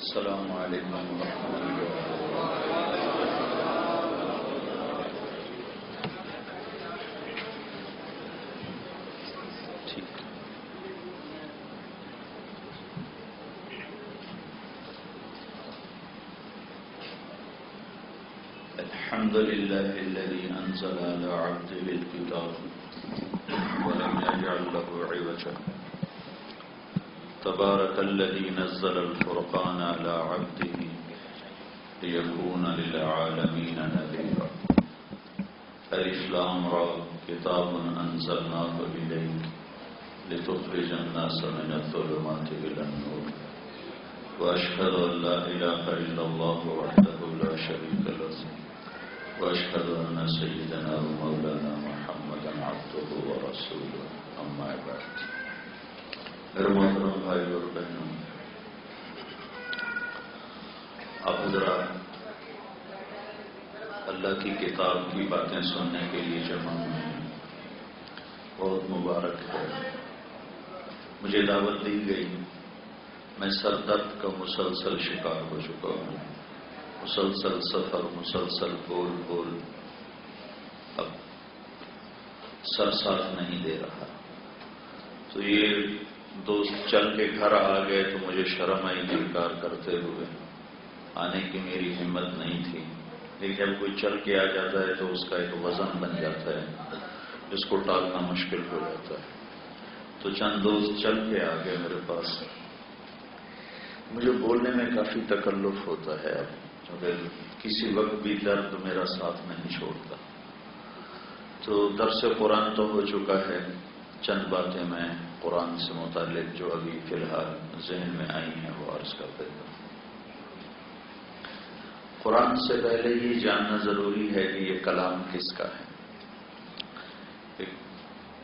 السلام علیکم ورحمۃ اللہ۔ الحمد لله الذي أنزل على عبده الكتاب ولم يجعل له عوجا تبارك الذي نزل الفرقان على عبده ليكون للعالمين نذيرا ألف لام را كتاب أنزلناه إليك لتخرج الناس من الظلمات إلى النور وأشهد أن لا إله إلا الله وحده لا شريك له وأشهد أن سيدنا ومولانا محمدا عبده ورسوله أما بعد۔ میرے محترم بھائی اور بہنوں، آپ حضرات اللہ کی کتاب کی باتیں سننے کے لیے جمع ہوئے ہیں، بہت مبارک ہے۔ مجھے دعوت دی گئی، میں سر درد کا مسلسل شکار ہو چکا ہوں، مسلسل سفر، مسلسل بول اب سر ساتھ نہیں دے رہا۔ تو یہ دوست چل کے گھر آ گئے تو مجھے شرم آئی انکار کرتے ہوئے، آنے کی میری ہمت نہیں تھی، لیکن جب کوئی چل کے آ جاتا ہے تو اس کا ایک وزن بن جاتا ہے جس کو ٹالنا مشکل ہو جاتا ہے۔ تو چند دوست چل کے آ گئے میرے پاس۔ مجھے بولنے میں کافی تکلف ہوتا ہے اب، کیونکہ کسی وقت بھی درد میرا ساتھ نہیں چھوڑتا۔ تو درس قرآن تو ہو چکا ہے، چند باتیں میں قرآن سے متعلق جو ابھی فی الحال ذہن میں آئی ہیں وہ عرض کر دیتا ہوں۔ قرآن سے پہلے یہ جاننا ضروری ہے کہ یہ کلام کس کا ہے۔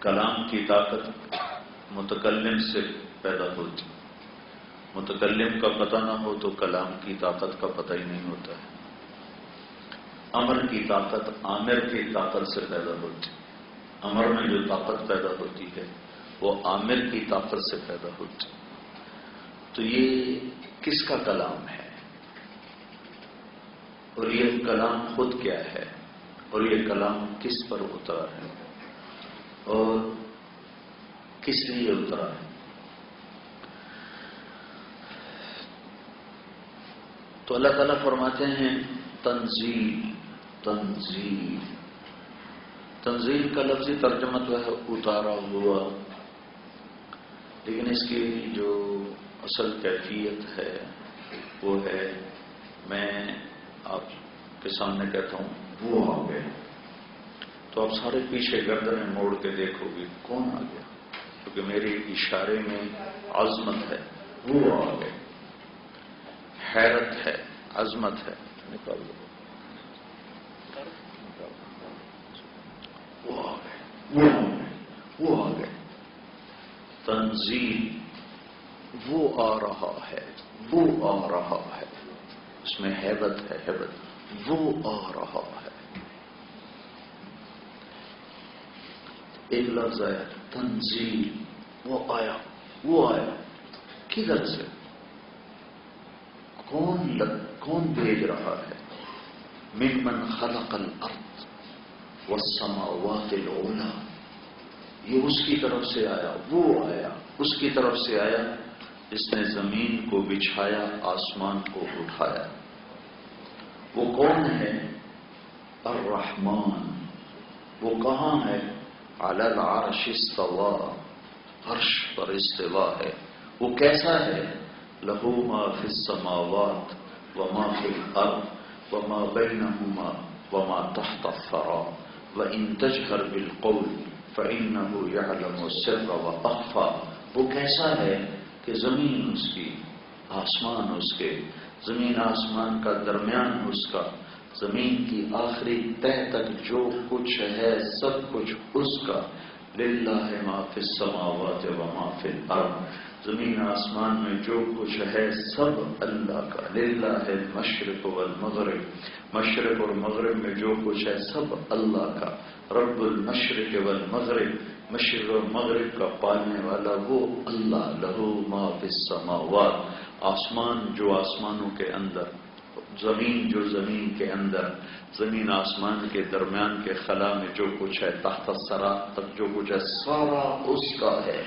کلام کی طاقت متکلم سے پیدا ہوتی، متکلم کا پتہ نہ ہو تو کلام کی طاقت کا پتہ ہی نہیں ہوتا ہے۔ امر کی طاقت عامر کی طاقت سے پیدا ہوتی، امر میں جو طاقت پیدا ہوتی ہے وہ عامر کی طاقت سے پیدا ہوتی۔ تو یہ کس کا کلام ہے اور یہ کلام خود کیا ہے اور یہ کلام کس پر اترا ہے اور کس لیے اترا ہے؟ تو اللہ تعالیٰ فرماتے ہیں تنزیل، تنزیل۔ تنزیل کا لفظی ترجمہ تو ہے اتارا ہوا، لیکن اس کی جو اصل کیفیت ہے وہ ہے، میں آپ کے سامنے کہتا ہوں وہ آ گئے، تو آپ سارے پیچھے گردنیں موڑ کے دیکھو گے کون آ گیا، کیونکہ میرے اشارے میں عظمت ہے، وہ آ گئے، حیرت ہے، عظمت ہے۔ نکال دو، وہ آ گئے، وہ آ گئے، وہ آ گئے۔ تنزیل، وہ آ رہا ہے، وہ آ رہا ہے، اس میں ہیبت ہے، ہیبت، وہ آ رہا ہے۔ ایک لفظ ہے تنزیل، وہ آیا، وہ آیا، کدھر سے؟ کون بھیج رہا ہے؟ ممن خلق الارض والسماوات العلی، یہ اس کی طرف سے آیا، وہ آیا، اس کی طرف سے آیا جس نے زمین کو بچھایا، آسمان کو اٹھایا۔ وہ کون ہے؟ الرحمن۔ وہ کہاں ہے؟ علی العرش استوى، عرش پر استوا ہے۔ وہ کیسا ہے؟ لہ ما فی السماوات وما فی الارض وما بینہما وما تحت الثری وان تجہر بالقول فإنه يعلم السر وأخفى۔ وہ کیسا ہے کہ زمین اس کی، آسمان اس کے، زمین آسمان کا درمیان اس کا، زمین کی آخری تہ تک جو کچھ ہے سب کچھ اس کا۔ للہ ما فی السماوات وما فی الارض، زمین آسمان میں جو کچھ ہے سب اللہ کا۔ للہ المشرق والمغرب، مشرق اور مغرب میں جو کچھ ہے سب اللہ کا۔ رب المشرق والمغرب، مشرق اور مغرب کا پالنے والا وہ اللہ۔ لہ ما فی السماوات، آسمان جو آسمانوں کے اندر، زمین جو زمین کے اندر، زمین آسمان کے درمیان کے خلا میں جو کچھ ہے، تحت الثری تک جو کچھ ہے، سارا اس کا ہے۔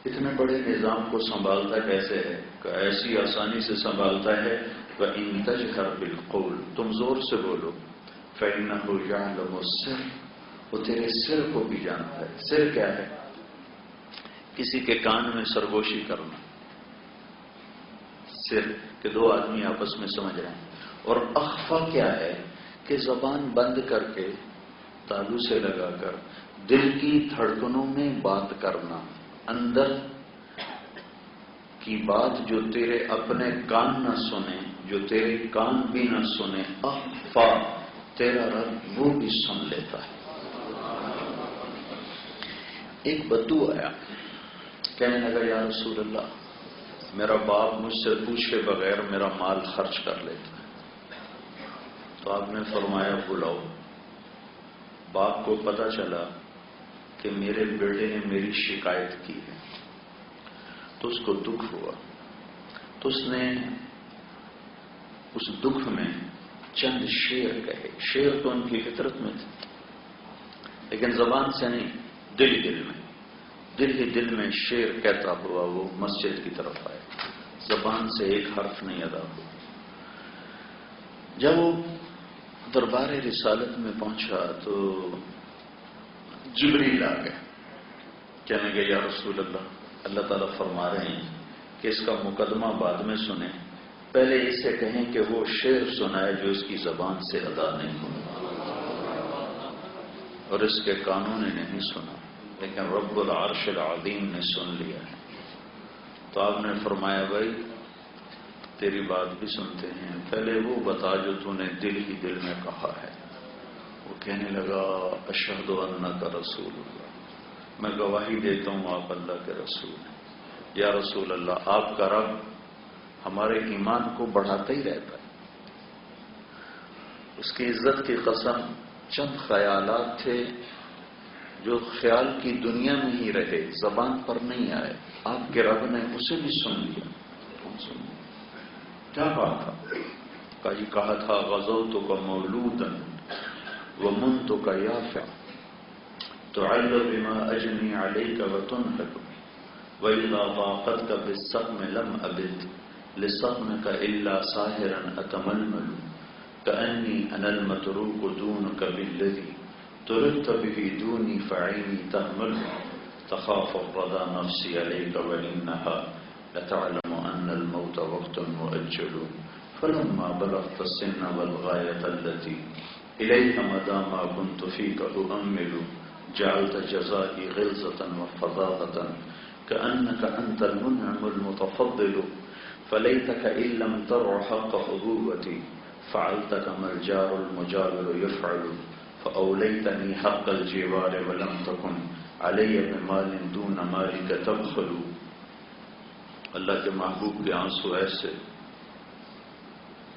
اتنے بڑے نظام کو سنبھالتا کیسے ہے؟ کہ ایسی آسانی سے سنبھالتا ہے وَإِن تَجْهَرْ بِالْقَوْلِ، تم زور سے بولو، فَإِنَّهُ يَعْلَمُ السِّرَّ، وہ تیرے سر کو بھی جانتا ہے۔ سر کیا ہے؟ کسی کے کان میں سرگوشی کرنا، سر کہ دو آدمی آپس میں سمجھ رہے ہیں۔ اور اخفا کیا ہے؟ کہ زبان بند کر کے، تالو سے لگا کر، دل کی دھڑکنوں میں بات کرنا، اندر کی بات جو تیرے اپنے کان نہ سنے، جو تیرے کان بھی نہ سنے، اخفا، تیرا رب وہ بھی سن لیتا ہے۔ ایک بدو آیا، کہنے لگا یا رسول اللہ، میرا باپ مجھ سے پوچھے بغیر میرا مال خرچ کر لیتا ہے۔ تو آپ نے فرمایا بلاؤ۔ باپ کو پتہ چلا کہ میرے بیٹے نے میری شکایت کی ہے، تو اس کو دکھ ہوا، تو اس نے اس دکھ میں چند شعر کہے۔ شعر تو ان کی فطرت میں تھے، لیکن زبان سے نہیں، دل ہی دل میں شعر کہتا ہوا وہ مسجد کی طرف آئے، زبان سے ایک حرف نہیں ادا ہوا۔ جب وہ دربار رسالت میں پہنچا تو جبریل آ گئے، کہنے لگے یا رسول اللہ، اللہ تعالیٰ فرما رہے ہیں کہ اس کا مقدمہ بعد میں سنیں، پہلے اس سے کہیں کہ وہ شعر سنائے جو اس کی زبان سے ادا نہیں ہوا، اور اس کے کانوں نے نہیں سنا، لیکن رب العرش العظیم نے سن لیا ہے۔ تو آپ نے فرمایا بھائی تیری بات بھی سنتے ہیں، پہلے وہ بتا جو تو نے دل ہی دل میں کہا ہے۔ وہ کہنے لگا اشہد انک رسول اللہ، میں گواہی دیتا ہوں آپ اللہ کے رسول ہیں۔ یا رسول اللہ، آپ کا رب ہمارے ایمان کو بڑھاتا ہی رہتا ہے۔ اس کی عزت کی قسم، چند خیالات تھے جو خیال کی دنیا میں ہی رہے، زبان پر نہیں آئے، آپ کے رب نے اسے بھی سن لیا۔ کیا کہا تھا غزوتک مولودا ومنتک یافع تعل بما اجنی علیک وتنحب وإذا ضاقتك بالسقم لم أبد لسقمك إلا ساهرا أتململ كأني أنا المتروك دونك بالذي تركت به دوني فعيني تهمل تخاف الردى نفسي عليك وإنها لتعلم أن الموت وقت مؤجل فلما بلغت السن والغاية التي إليها مدى ما كنت فيك أؤمل جعلت جزائي غلظة وفظاظة كأنك أنت المنعم المتفضل فليتك إن لم ترع حق حظوتي فعلت كما الجار المجاور يفعل فأوليتني حق الجوار ولم تكن علي بمال دون مالك تبخل۔ اللہ کے محبوب کے آنسو ایسے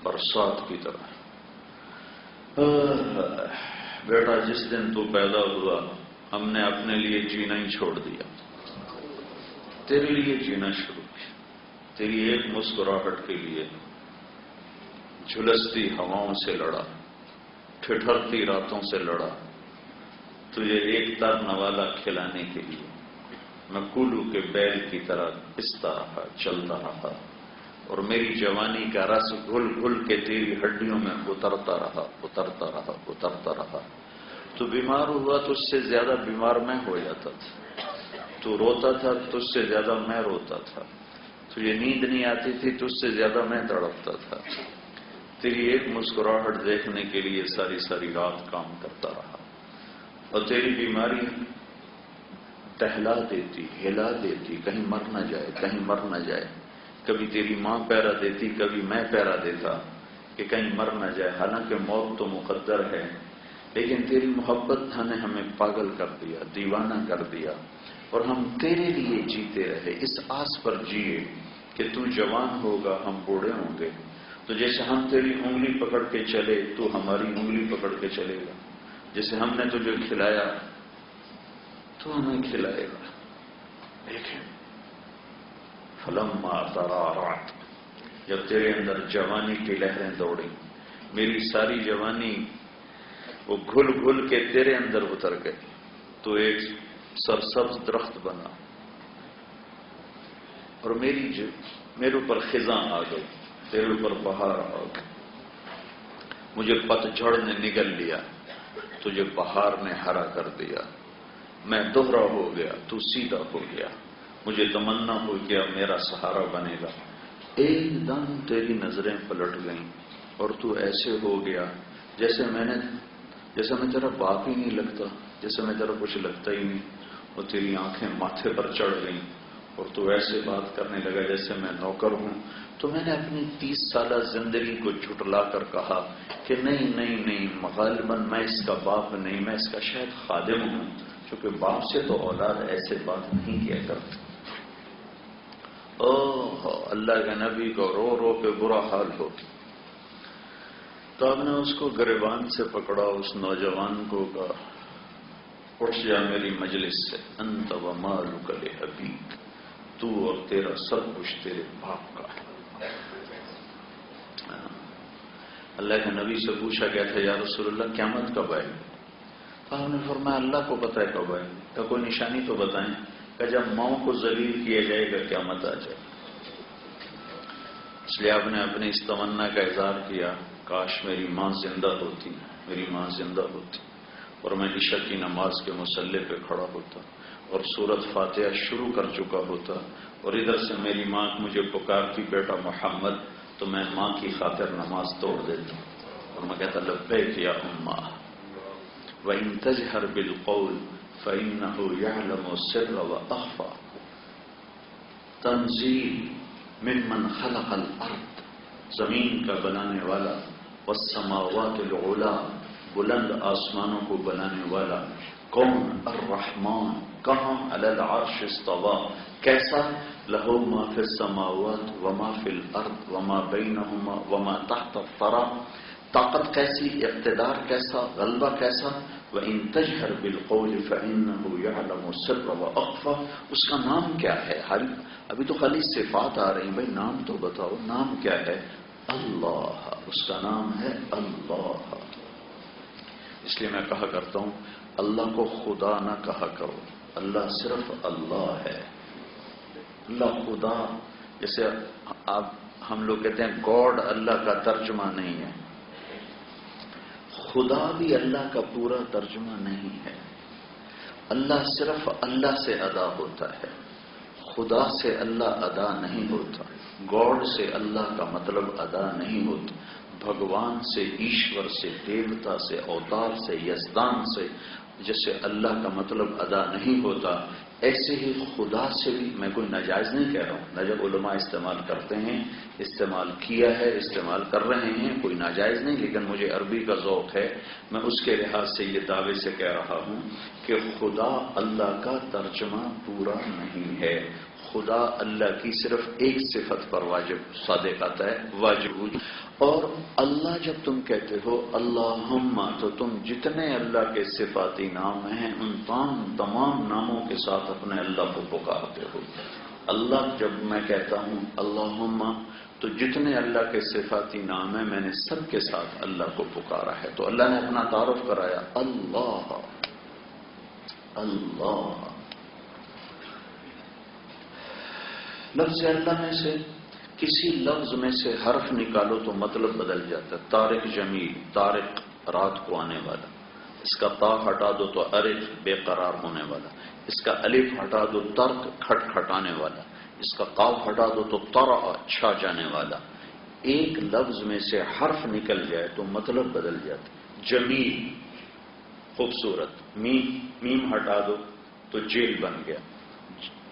برسات کی طرح۔ بیٹا جس دن تو پیدا ہوا ہم نے اپنے لیے جینا ہی چھوڑ دیا، تیرے لیے جینا شروع کیا، تیری ایک مسکراہٹ کے لیے جھلستی ہواؤں سے لڑا، ٹھٹھرتی راتوں سے لڑا، تجھے ایک تر نوالا کھلانے کے لیے میں کولو کے بیل کی طرح پستا رہا، چلتا رہا، اور میری جوانی کا رس گھل گھل کے تیری ہڈیوں میں اترتا رہا اترتا رہا اترتا رہا۔ تو بیمار ہوا تو اس سے زیادہ بیمار میں ہو جاتا تھا، تو روتا تھا تو اس سے زیادہ میں روتا تھا، تجھے نیند نہیں آتی تھی تو اس سے زیادہ میں تڑپتا تھا، تیری ایک مسکراہٹ دیکھنے کے لیے ساری ساری رات کام کرتا رہا، اور تیری بیماری ٹہلا دیتی، ہلا دیتی، کہیں مر نہ جائے کہیں مر نہ جائے، کبھی تیری ماں پیرا دیتی کبھی میں پیرا دیتا کہ کہیں مر نہ جائے، حالانکہ موت تو مقدر ہے، لیکن تیری محبت نے ہمیں پاگل کر دیا، دیوانہ کر دیا، اور ہم تیرے لیے جیتے رہے، اس آس پر جیے کہ تو جوان ہوگا ہم بوڑھے ہوں گے، تو جیسے ہم تیری انگلی پکڑ کے چلے تو ہماری انگلی پکڑ کے چلے گا، جیسے ہم نے تجھے کھلایا تو ہمیں کھلائے گا۔ لیکن فلما ترعرعت، جب تیرے اندر جوانی کی لہریں دوڑیں، میری ساری جوانی وہ گھل گھل کے تیرے اندر اتر گئی، تو ایک سرسبز درخت بنا، اور میرے اوپر خزاں آ گئی، تیرے اوپر بہار آ گئی، مجھے پتجھڑ نے نگل لیا، تجھے بہار نے ہرا کر دیا، میں دوہرا ہو گیا، تو سیدھا ہو گیا، مجھے تمنا ہو گیا میرا سہارا بنے گا۔ ایک دم تیری نظریں پلٹ گئیں اور تو ایسے ہو گیا جیسے میں تیرا باپ ہی نہیں لگتا، جیسے میں تیرا کچھ لگتا ہی نہیں، اور تیری آنکھیں ماتھے پر چڑھ گئیں اور تو ایسے بات کرنے لگا جیسے میں نوکر ہوں۔ تو میں نے اپنی 30 سالہ زندگی کو جھٹلا کر کہا کہ نہیں، غالباً میں اس کا باپ نہیں، میں اس کا شاید خادم ہوں، کیونکہ باپ سے تو اولاد ایسے بات نہیں کیا کرتی۔ اللہ کے نبی کو رو رو کے برا حال ہو، تو اب نے اس کو گریبان سے پکڑا، اس نوجوان کو کہا اٹھ جا میری مجلس سے، انت و مالک لابیک، تو اور تیرا سب کچھ تیرے باپ کا ہے۔ اللہ کے نبی سے پوچھا گیا تھا یا رسول اللہ قیامت کب آئے؟ آپ نے فرمایا اللہ کو پتہ ہے کب آئے، کہ کوئی نشانی تو بتائیں، کہ جب ماؤں کو ذلیل کیا جائے گا قیامت آ جائے۔ اس لیے آپ نے اپنی اس تمنا کا اظہار کیا، کاش میری ماں زندہ ہوتی، میری ماں زندہ ہوتی، اور میں عشاء کی نماز کے مصلی پہ کھڑا ہوتا اور سورۃ فاتحہ شروع کر چکا ہوتا، اور ادھر سے میری ماں مجھے پکارتی بیٹا محمد، تو میں ماں کی خاطر نماز توڑ دیتا اور میں کہتا لبیک یا اماں، وَإِن تَجْهَرْ بِالْقَوْلِ فَإِنَّهُ يَعْلَمُ السِّرَّ وَأَخْفَى، تنزیل ممن خلق الارض، زمین کا بنانے والا، والسماوات العلا، بلند آسمانوں کو بنانے والا، کون؟ الرحمن، کہاں؟ علی العرش استوى، کیسا؟ لہو ما فی السماوات وما فی الارض وما بینہما وما تحت الثری، طاقت کیسی، اقتدار کیسا، غلبہ کیسا؟ وَإِن تَجْهَرْ بِالْقَوْلِ فَإِنَّهُ يَعْلَمُ السِّرَّ وَأَخْفَى، اس کا نام کیا ہے؟ ابھی تو خالی صفات آ رہی ہیں، بھائی نام تو بتاؤ، نام کیا ہے؟ اللہ، اس کا نام ہے اللہ۔ اس لیے میں کہا کرتا ہوں اللہ کو خدا نہ کہا کرو، اللہ صرف اللہ ہے۔ اللہ خدا، جیسے ہم لوگ کہتے ہیں گاڈ اللہ کا ترجمہ نہیں ہے، خدا بھی اللہ کا پورا ترجمہ نہیں ہے۔ اللہ صرف اللہ سے ادا ہوتا ہے، خدا سے اللہ ادا نہیں ہوتا، گاڈ سے اللہ کا مطلب ادا نہیں ہوتا، بھگوان سے، ایشور سے، دیوتا سے، اوتار سے، یزدان سے جیسے اللہ کا مطلب ادا نہیں ہوتا، ایسے ہی خدا سے بھی، میں کوئی ناجائز نہیں کہہ رہا ہوں، نجب علماء استعمال کرتے ہیں، استعمال کیا ہے، استعمال کر رہے ہیں، کوئی ناجائز نہیں، لیکن مجھے عربی کا ذوق ہے، میں اس کے لحاظ سے یہ دعوے سے کہہ رہا ہوں کہ خدا اللہ کا ترجمہ پورا نہیں ہے، خدا اللہ کی صرف ایک صفت پر واجب صادق آتا ہے، واجب۔ اور اللہ جب تم کہتے ہو اللہم، تو تم جتنے اللہ کے صفاتی نام ہیں ان تمام ناموں کے ساتھ اپنے اللہ کو پکارتے ہو۔ اللہ جب میں کہتا ہوں اللہم، تو جتنے اللہ کے صفاتی نام ہیں میں نے سب کے ساتھ اللہ کو پکارا ہے۔ تو اللہ نے اپنا تعارف کرایا، اللہ اللہ۔ لفظ اللہ میں سے کسی لفظ میں سے حرف نکالو تو مطلب بدل جاتا ہے۔ طارق جمیل، طارق رات کو آنے والا، اس کا تا ہٹا دو تو ارق بے قرار ہونے والا، اس کا الف ہٹا دو ترک کھٹ کھٹانے والا، اس کا قاف ہٹا دو تو طرع چھا جانے والا۔ ایک لفظ میں سے حرف نکل جائے تو مطلب بدل جاتا ہے۔ جمیل خوبصورت، میم ہٹا دو تو جیل بن گیا،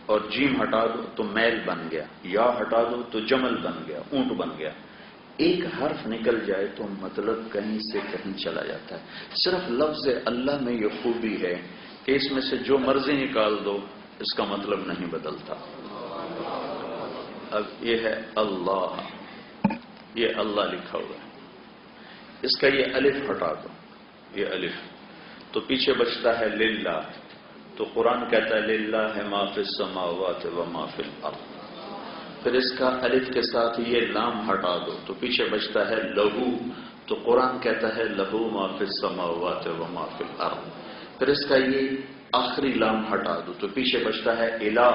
اور جیم ہٹا دو تو میل بن گیا، یا ہٹا دو تو جمل بن گیا، اونٹ بن گیا۔ ایک حرف نکل جائے تو مطلب کہیں سے کہیں چلا جاتا ہے۔ صرف لفظ اللہ میں یہ خوبی ہے کہ اس میں سے جو مرضی نکال دو اس کا مطلب نہیں بدلتا۔ اب یہ ہے اللہ، یہ اللہ لکھا ہوا ہے، اس کا یہ الف ہٹا دو، یہ الف، تو پیچھے بچتا ہے للہ۔ تو قرآن کہتا ہے للہ ما فی السماوات و ما فی الارض، پھر اس کا الف کے ساتھ یہ لام ہٹا دو تو پیچھے بچتا ہے لہو. تو قرآن کہتا ہے لہو ما فی السماوات و ما فی الارض. پھر اس کا یہ آخری لام ہٹا دو تو پیچھے بچتا ہے الہ.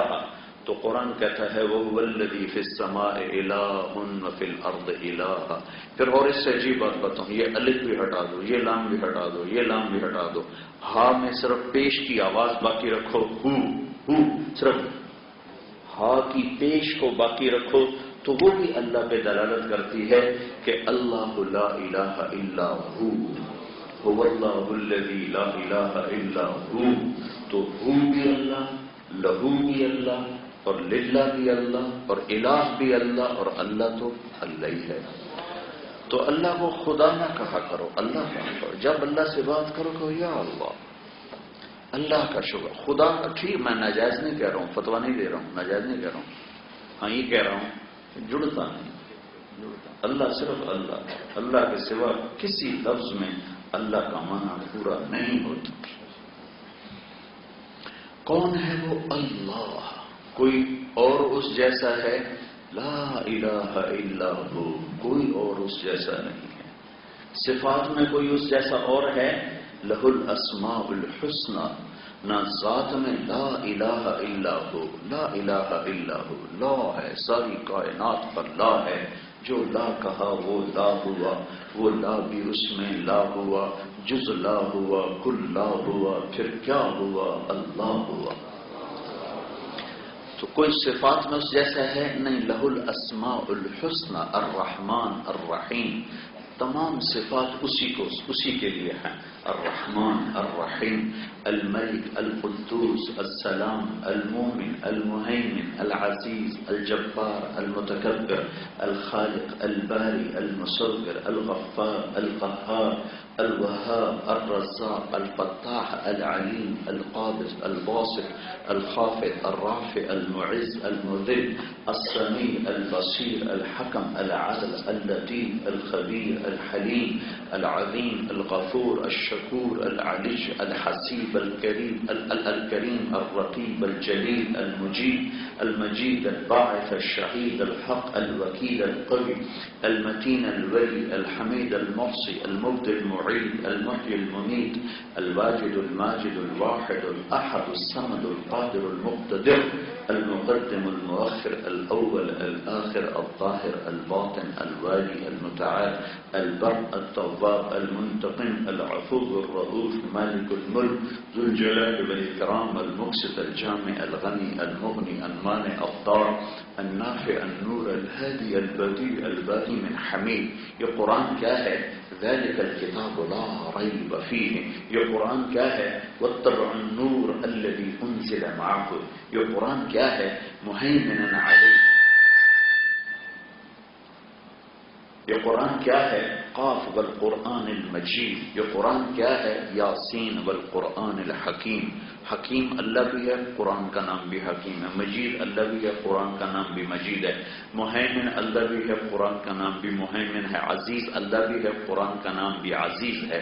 تو قرآن کہتا ہے وَهُوَ الَّذِي فِي السَّمَاءِ إِلَٰهٌ وَفِي الْأَرْضِ إِلَٰهٌ. پھر اور اس سے عجیب بات بتاؤں، یہ الف بھی ہٹا دو، یہ لام بھی ہٹا دو، یہ لام بھی ہٹا دو، ہا میں صرف پیش کی آواز باقی رکھو، ہو صرف ہا کی پیش کو باقی رکھو تو وہ بھی اللہ پہ دلالت کرتی ہے کہ اللہ لا الہ الا ہو، هو اللہ الذی لا الہ الا ہو. تو ہو بھی اللہ، لہو بھی اللہ، اور للہ بھی اللہ، اور الہ بھی اللہ، اور اللہ تو اللہ ہی ہے. تو اللہ کو خدا نہ کہا کرو، اللہ کہا کرو. جب اللہ سے بات کرو کہ یا اللہ، اللہ کا شکر. خدا کا ٹھیک، میں ناجائز نہیں کہہ رہا ہوں، فتویٰ نہیں دے رہا ہوں، ناجائز نہیں کہہ رہا ہوں، ہاں یہ کہہ رہا ہوں کہ جڑتا نہیں. اللہ صرف اللہ، اللہ کے سوا کسی لفظ میں اللہ کا معنی پورا نہیں ہوتا. کون ہے وہ اللہ؟ کوئی اور اس جیسا ہے؟ لا الہ الا ہو، کوئی اور اس جیسا نہیں ہے. صفات میں کوئی اس جیسا اور ہے؟ لہ الاسماء الحسنى. نہ ذات میں لا الہ الا ہو، لا الہ الا ہو، لا ہے، ساری کائنات پر لا ہے. جو لا کہا وہ لا ہوا، وہ لا بھی اس میں لا ہوا، جز لا ہوا، کل لا ہوا، پھر کیا ہوا؟ اللہ ہوا. تو کوئی صفات میں اس جیسا ہے نہیں. لہ الاسماء الحسنى، الرحمن الرحیم، تمام صفات اسی کے لیے ہیں. الرحمن الرحیم، الملک القدوس السلام المومن المہیمن العزیز الجبار المتکبر الخالق الباری المصور الغفار القہار الوهاب الرزاق الفتاح العلیم القابض الباسط الخافض الرافع المعز المذل السمیع البصیر الحکم العدل اللطیف الخبیر الحلیم العظیم الغفور الشکور العلی الحسیب الکریم الرقیب الجلیل المجید الباعث الشہید الحق الوکیل القوی المتین الولی الحمید المحصی المبدی المعید المحیی الممیت الواجد الماجد الواحد الاحد الصمد القادر المقتدر المقدم المؤخر الاول الاخر الظاهر الباطن الوالي المتعال البر التواب المنتقم العفو الرؤوف مالك الملك ذو الجلال والاكرام المقسط الجامع الغني المغني المانع الضار النافع النور الهادي البديع الباقي من حميد. یہ قرآن کیا ہے؟ ذلك الكتاب لا ريب فيه. یہ قرآن کیا ہے؟ واتبعوا النور الذي انزل معه. یہ قرآن کیا ہے؟ مهيمنا عليه. یہ قرآن کیا ہے؟ قاف والقرآن المجید. یہ قرآن کیا ہے؟ یاسین والقرآن الحکیم. حکیم اللہ بھی ہے، قرآن کا نام بھی حکیم ہے. مجید اللہ بھی ہے، قرآن کا نام بھی مجید ہے. مہیمن اللہ بھی ہے، قرآن کا نام بھی مہیمن ہے. عزیز اللہ بھی ہے، قرآن کا نام بھی عزیز ہے.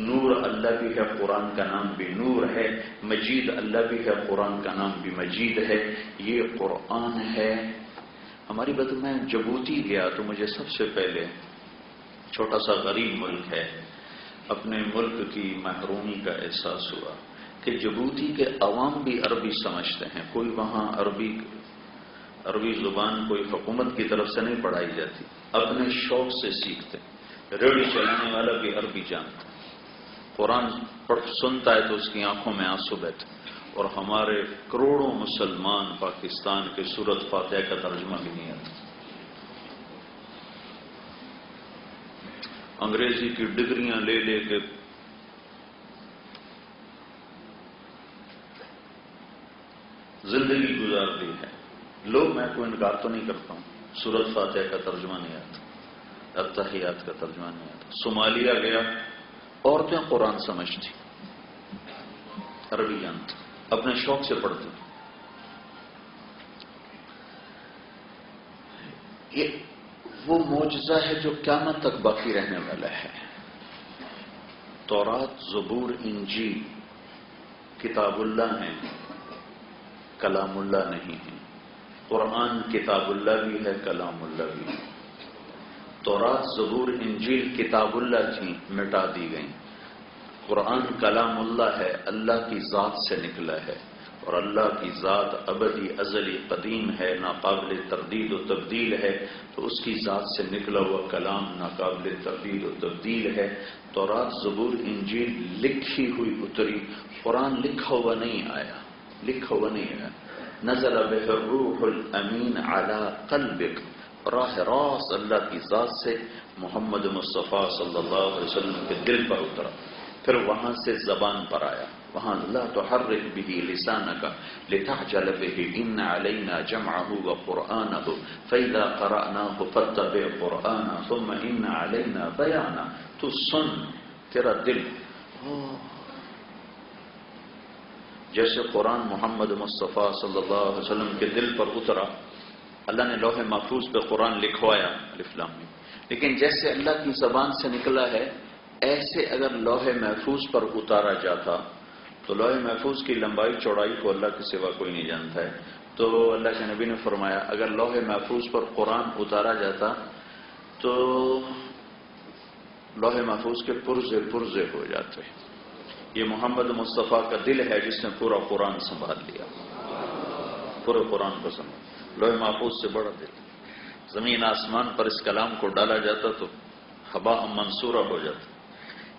نور اللہ بھی ہے، قرآن کا نام بھی نور ہے. مجید اللہ بھی ہے، قرآن کا نام بھی مجید ہے. یہ قرآن ہے. ہماری بات میں جبوتی گیا تو مجھے سب سے پہلے، چھوٹا سا غریب ملک ہے، اپنے ملک کی محرومی کا احساس ہوا کہ جبوتی کے عوام بھی عربی سمجھتے ہیں. کوئی وہاں عربی زبان کوئی حکومت کی طرف سے نہیں پڑھائی جاتی، اپنے شوق سے سیکھتے. ریڈیو چلانے والا بھی عربی جانتا، قرآن سنتا ہے تو اس کی آنکھوں میں آنسو بہتے. اور ہمارے کروڑوں مسلمان پاکستان کے سورۃ فاتحہ کا ترجمہ بھی نہیں آتا. انگریزی کی ڈگریاں لے لے کے زندگی گزار دی ہے. لوگ، میں کوئی انکار تو نہیں کرتا ہوں، سورۃ فاتحہ کا ترجمہ نہیں آتا، التحیات کا ترجمہ نہیں آتا. صومالیہ گیا، عورتیں قرآن سمجھتی، عربی جانتی، اپنے شوق سے پڑھتی. یہ وہ معجزہ ہے جو قیامت تک باقی رہنے والا ہے. تورات، زبور، انجیل کتاب اللہ ہیں، کلام اللہ نہیں ہے. قرآن کتاب اللہ بھی ہے، کلام اللہ بھی ہے۔ تورات، زبور، انجیل کتاب اللہ تھیں، مٹا دی گئیں۔ قرآن کلام اللہ ہے، اللہ کی ذات سے نکلا ہے، اور اللہ کی ذات ابدی، ازلی، قدیم ہے، ناقابل تردید و تبدیل ہے، تو اس کی ذات سے نکلا ہوا کلام ناقابل تردید و تبدیل ہے۔ تورات، زبور، انجیل لکھی ہوئی اتری، قرآن لکھا ہوا نہیں آیا، لکھا ہوا نہیں آیا۔ نزل بہ الروح الامین علی قلبک، راہ راست اللہ کی ذات سے محمد مصطفیٰ صلی اللہ علیہ وسلم کے دل پر اترا، پھر وہاں سے زبان پر آیا۔ وہاں لا تحرک بہ لسانک لتعجل بہ ان علینا جمعہ وقرآنہ فاذا قرأناہ فاتبع قرآنہ ثم ان علینا بیانہ۔ تو سن، تیرا دل جیسے قرآن محمد مصطفیٰ صلی اللہ علیہ وسلم کے دل پر اترا، اللہ نے لوح محفوظ پہ قرآن لکھوایا الف لام میم، لیکن جیسے اللہ کی زبان سے نکلا ہے ایسے اگر لوح محفوظ پر اتارا جاتا تو لوح محفوظ کی لمبائی چوڑائی کو اللہ کے سوا کوئی نہیں جانتا ہے، تو اللہ کے نبی نے فرمایا اگر لوح محفوظ پر قرآن اتارا جاتا تو لوح محفوظ کے پرزے پرزے ہو جاتے۔ یہ محمد مصطفیٰ کا دل ہے جس نے پورا قرآن سنبھال لیا، پورے قرآن کو سنبھال، لوح محفوظ سے بڑا دل۔ زمین آسمان پر اس کلام کو ڈالا جاتا تو ہبا منصورہ ہو جاتا۔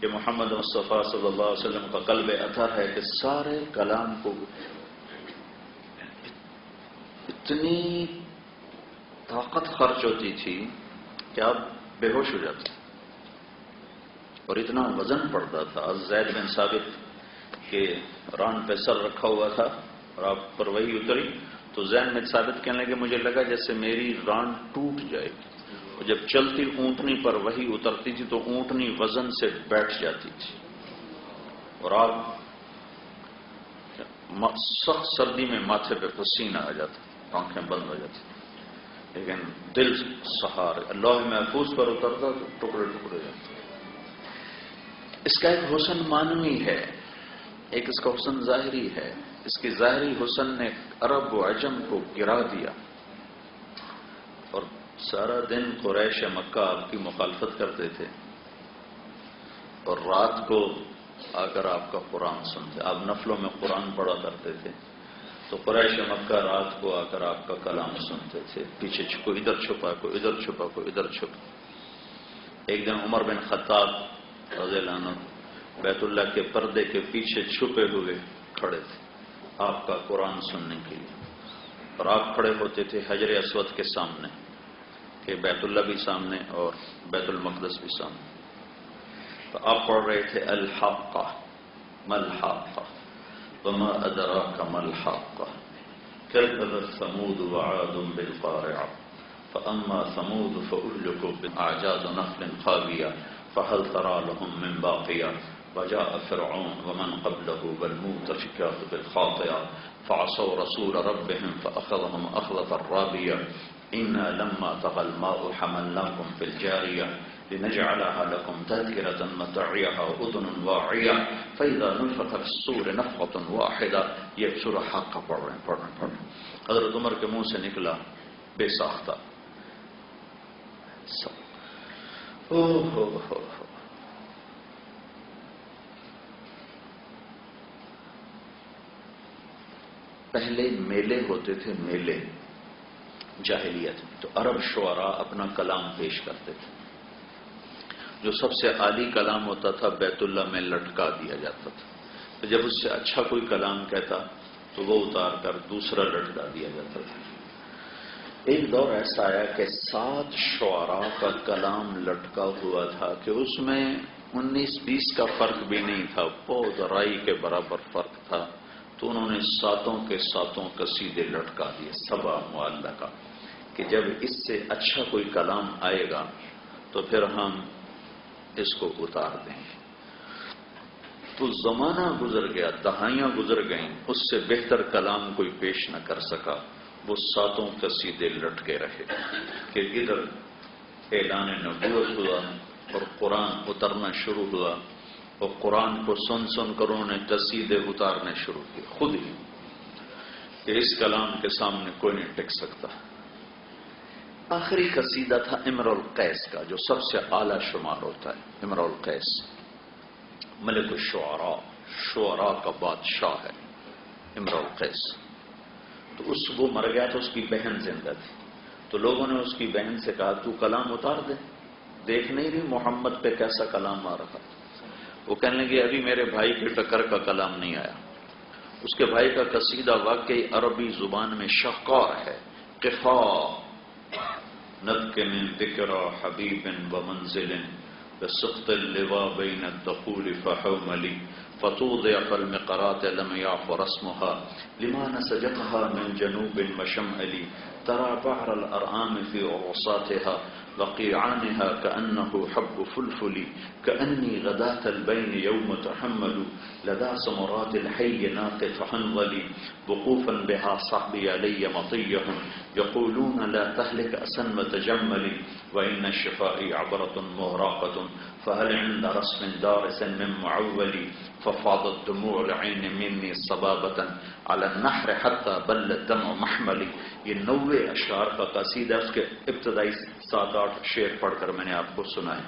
یہ محمد مصطفیٰ صلی اللہ علیہ وسلم کا قلب اطہر ہے کہ سارے کلام کو اتنی طاقت خرچ ہوتی تھی کہ آپ بے ہوش ہو جاتے، اور اتنا وزن پڑتا تھا۔ زید بن ثابت کے ران پہ سر رکھا ہوا تھا اور آپ پر وہی اتری تو زید بن ثابت کہنے لگے مجھے لگا جیسے میری ران ٹوٹ جائے گی، اور جب چلتی اونٹنی پر وہی اترتی تھی تو اونٹنی وزن سے بیٹھ جاتی تھی، اور آپ سخت سردی میں ماتھے پہ پسینہ آ جاتا، آنکھیں بند ہو جاتی، لیکن دل سہار اللہ محفوظ پر اترتا تو ٹکڑے ٹکڑے جاتے۔ اس کا ایک حسن معنوی ہے، ایک اس کا حسن ظاہری ہے۔ اس کی ظاہری حسن نے عرب و عجم کو گرا دیا، اور سارا دن قریش مکہ آپ کی مخالفت کرتے تھے، اور رات کو آ کر آپ کا قرآن سنتے، آپ نفلوں میں قرآن پڑھا کرتے تھے، تو قریش مکہ رات کو آ کر آپ کا کلام سنتے تھے، پیچھے کوئی ادھر چھپا، کوئی ادھر چھپا، کوئی ادھر چھپا۔ ایک دن عمر بن خطاب رضی اللہ عنہ بیت اللہ کے پردے کے پیچھے چھپے ہوئے کھڑے تھے آپ کا قرآن سننے کے لیے، اور آپ کھڑے ہوتے تھے حجر اسود کے سامنے، کہ بیت اللہ بھی سامنے اور بیت المقدس بھی سامنے، تو آپ پڑھ رہے تھے الحاقہ ما الحاقہ وما ادراک ما الحاقہ كذبت ثمود وعاد بالقارعة فأما ثمود فأهلكوا بأعجاز نخل خاوية فهل ترى لهم من باقية وجاء فرعون ومن قبله والمؤتفكات بالخاطئة فعصوا رسول ربهم فأخذهم أخذة رابية إنا لما طغى الماء حملناكم في الجارية لنجعلها لكم تذكرة متعيها أذن واعية فإذا نفخ في الصور نفخة واحدة۔ یہ سورہ حق کا پڑھ رہے ہیں۔ حضرت عمر کے منہ سے نکلا بے ساختہ پہلے میلے ہوتے تھے، میلے جاہلیت میں، تو عرب شعراء اپنا کلام پیش کرتے تھے، جو سب سے عالی کلام ہوتا تھا بیت اللہ میں لٹکا دیا جاتا تھا، تو جب اس سے اچھا کوئی کلام کہتا تو وہ اتار کر دوسرا لٹکا دیا جاتا تھا۔ ایک دور ایسا آیا کہ 7 شعراء کا کلام لٹکا ہوا تھا کہ اس میں 19-20 کا فرق بھی نہیں تھا، پود رائی کے برابر فرق تھا، تو انہوں نے 7 کے 7 قصیدے لٹکا دیے، سبع معلقہ، کہ جب اس سے اچھا کوئی کلام آئے گا تو پھر ہم اس کو اتار دیں گے۔ تو زمانہ گزر گیا، دہائیاں گزر گئیں، اس سے بہتر کلام کوئی پیش نہ کر سکا، وہ 7 قصیدے لٹکے رہے، کہ ادھر اعلان نبوت ہوا اور قرآن اترنا شروع ہوا، اور قرآن کو سن سن کر انہوں نے قصیدے اتارنے شروع کیے خود ہی۔ کہ اس کلام کے سامنے کوئی نہیں ٹک سکتا۔ آخری قصیدہ تھا امرؤ القیس کا، جو سب سے اعلیٰ شمار ہوتا ہے۔ امرؤ القیس ملک الشعراء، شعراء کا بادشاہ ہے امرؤ القیس۔ تو وہ مر گیا تو اس کی بہن زندہ تھی، تو لوگوں نے اس کی بہن سے کہا تو کلام اتار دے، دیکھ نہیں رہی محمد پہ کیسا کلام آ رہا۔ وہ کہنے لگے ابھی میرے بھائی کے ٹکر کا کلام نہیں آیا۔ اس کے بھائی کا قصیدہ واقعی عربی زبان میں شاہکار ہے۔ قفا نبک من ذکر حبیب و منزل بسقط اللواء بین الدخول فحوملی فتوضع فالمقرات لم يعف رسمها لما نسجتها من جنوب وشمال ترى بحر الارآم في عرصاتها وقيعانها كأنه حب فلفل كأني غداة البين يوم تحمل لدى سمرات الحي ناقف حنظلي وقوفا بها صحبي علي مطيهم يقولون لا تهلك أسا وتجملي وإن الشفاء عبرة مهراقة فهل عند رسم دارس من معولي ففاضت دموع العين مني صبابة على النحر حتى بل الدمع محملي۔ یہ 90 اشعار کا قصیدہ، اس کے ابتدائی 7-8 شعر پڑھ کر میں نے آپ کو سنائے۔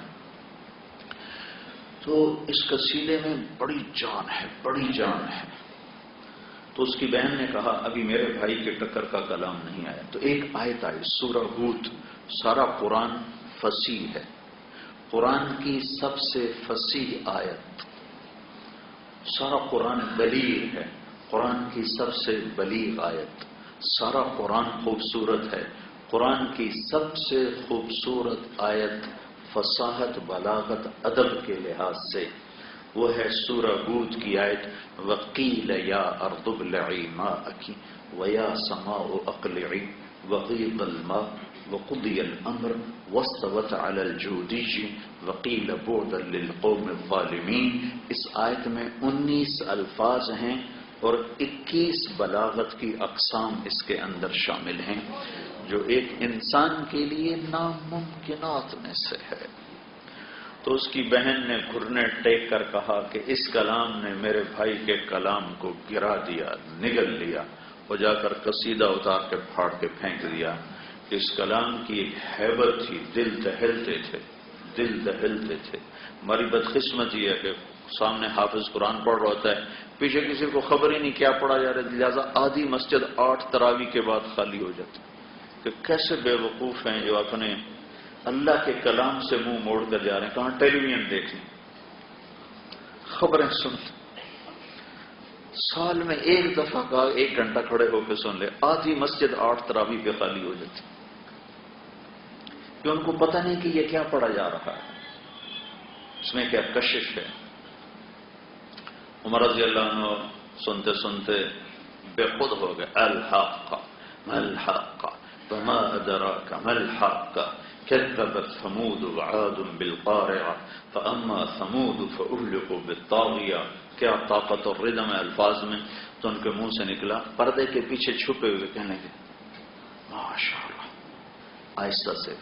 تو اس قصیدے میں بڑی جان ہے، بڑی جان ہے۔ تو اس کی بہن نے کہا ابھی میرے بھائی کے ٹکر کا کلام نہیں آیا۔ تو ایک آیت آئی سورہ ہود۔ سارا قرآن فصیح ہے، قرآن کی سب سے فصیح آیت، سارا قرآن بلیغ ہے، قرآن کی سب سے بلیغ آیت، سارا قرآن خوبصورت ہے، قرآن کی سب سے خوبصورت آیت فصاحت، بلاغت، ادب کے لحاظ سے وہ ہے سورہ ہود کی آیت وقیل یا ارض ابلعی ماءک ویا سماء اقلعی وغیض الماء وقضی الامر واستوت علی الجودی وقیل بعدا للقوم الظالمین۔ اس آیت میں 19 الفاظ ہیں اور 21 بلاغت کی اقسام اس کے اندر شامل ہیں، جو ایک انسان کے لیے ناممکنات میں سے ہے۔ تو اس کی بہن نے گھرنے ٹیک کر کہا کہ اس کلام نے میرے بھائی کے کلام کو گرا دیا، نگل لیا، اور جا کر قصیدہ اتار کے پھاڑ کے پھینک دیا۔ اس کلام کی ایک ہیبت تھی، دل دہلتے تھے، دل دہلتے تھے۔ ہماری بدقسمتی ہے کہ سامنے حافظ قرآن پڑھ رہا ہوتا ہے، پیچھے کسی کو خبر ہی نہیں کیا پڑھا جا رہا ہے، لہٰذا آدھی مسجد 8 تراویح کے بعد خالی ہو جاتی کہ کیسے بے وقوف ہیں جو اپنے اللہ کے کلام سے منہ موڑ کر جا رہے ہیں، کہاں ٹیلی ویژن دیکھ لیں، خبریں سن لیں، سال میں ایک دفعہ کا 1 گھنٹہ کھڑے ہو کے سن لے، آدھی مسجد 8 تراویح پہ خالی ہو جاتی کہ ان کو پتہ نہیں کہ یہ کیا پڑھا جا رہا ہے، اس میں کیا کشش ہے۔ عمر رضی اللہ عنہ سنتے سنتے بے خود ہو گئے، الحق ما الحق وما ادراک ما الحق كذبت ثمود وعاد بالقارعة فاما ثمود فاهلكوا بالطاغية۔ کیا طاقت اور ردم ہے الفاظ میں، تو ان کے منہ سے نکلا، پردے کے پیچھے چھپے ہوئے کہنے لگے ماشاء اللہ، آہستہ سے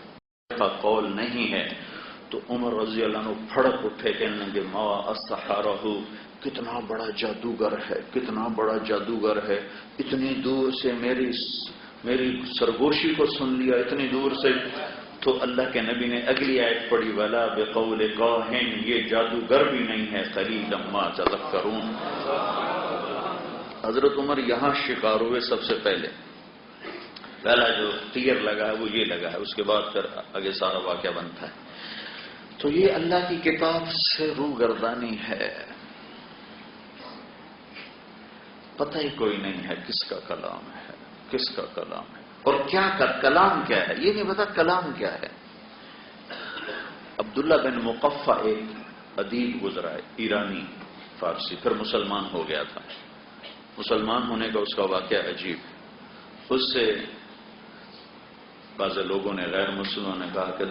کا قول نہیں ہے۔ تو عمر رضی اللہ عنہ پھڑک اٹھے، کہنے لگے ما السحرہ، کتنا بڑا جادوگر ہے، کتنا بڑا جادوگر ہے، اتنی دور سے میری سرگوشی کو سن لیا، اتنی دور سے۔ تو اللہ کے نبی نے اگلی آیت پڑھی ولا بقول کاہن، یہ جادوگر بھی نہیں ہے، قلیلا ما تذکرون۔ حضرت عمر یہاں شکار ہوئے سب سے پہلے، پہلا جو تیر لگا ہے وہ یہ لگا ہے، اس کے بعد پھر آگے سارا واقعہ بنتا ہے۔ تو یہ اللہ کی کتاب سے روگردانی ہے، پتہ ہی کوئی نہیں ہے کس کا کلام ہے، کس کا کلام ہے، اور کیا کلام کیا ہے یہ نہیں پتا کلام کیا ہے۔ عبداللہ بن مقفع ایک ادیب گزرا ہے، ایرانی فارسی، پھر مسلمان ہو گیا تھا۔ مسلمان ہونے کا اس کا واقعہ عجیب، اس سے بعض لوگوں نے، غیر مسلموں نے کہا کہ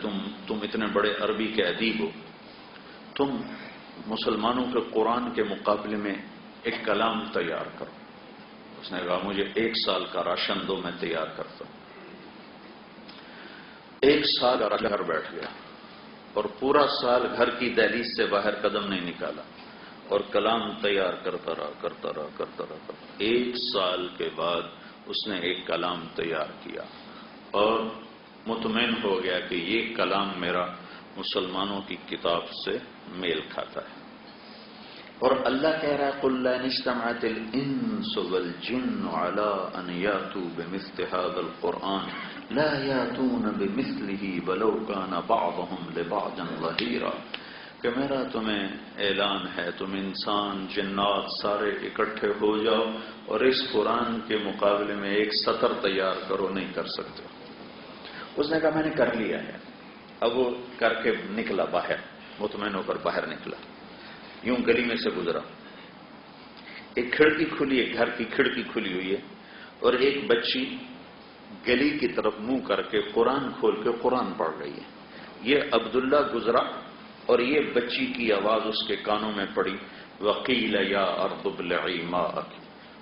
تم اتنے بڑے عربی کے ادیب ہو، تم مسلمانوں کے قرآن کے مقابلے میں ایک کلام تیار کرو۔ اس نے کہا مجھے 1 سال کا راشن دو، میں تیار کرتا ہوں۔ 1 سال گھر بیٹھ گیا اور پورا سال گھر کی دہلیز سے باہر قدم نہیں نکالا اور کلام تیار کرتا رہا۔ 1 سال کے بعد اس نے ایک کلام تیار کیا اور مطمئن ہو گیا کہ یہ کلام میرا مسلمانوں کی کتاب سے میل کھاتا ہے. اور اللہ کہہ رہا ہے قُلْ لَا اجْتَمَعَتِ الْإِنسُ وَالْجِنُّ عَلَىٰ أَنْ يَأْتُوا بِمِثْلِ هَٰذَا الْقُرْآنِ لَا يَأْتُونَ بِمِثْلِهِ وَلَوْ كَانَ بَعْضُهُمْ لِبَعْضٍ ظَهِيرًا کہ میرا تمہیں اعلان ہے تم انسان جنات سارے اکٹھے ہو جاؤ اور اس قرآن کے مقابلے میں ایک سطر تیار کرو، نہیں کر سکتے. اس نے کہا میں نے کر لیا ہے. اب وہ کر کے نکلا باہر، مطمئن ہو کر باہر نکلا، یوں گلی میں سے گزرا. ایک کھڑکی کھلی ہے، گھر کی کھڑکی کھلی ہوئی ہے اور ایک بچی گلی کی طرف منہ کر کے قرآن کھول کے قرآن پڑھ رہی ہے. یہ عبداللہ گزرا اور یہ بچی کی آواز اس کے کانوں میں پڑی وَقِيلَ يَا أَرْضُ ابْلِعِي مَاءَكِ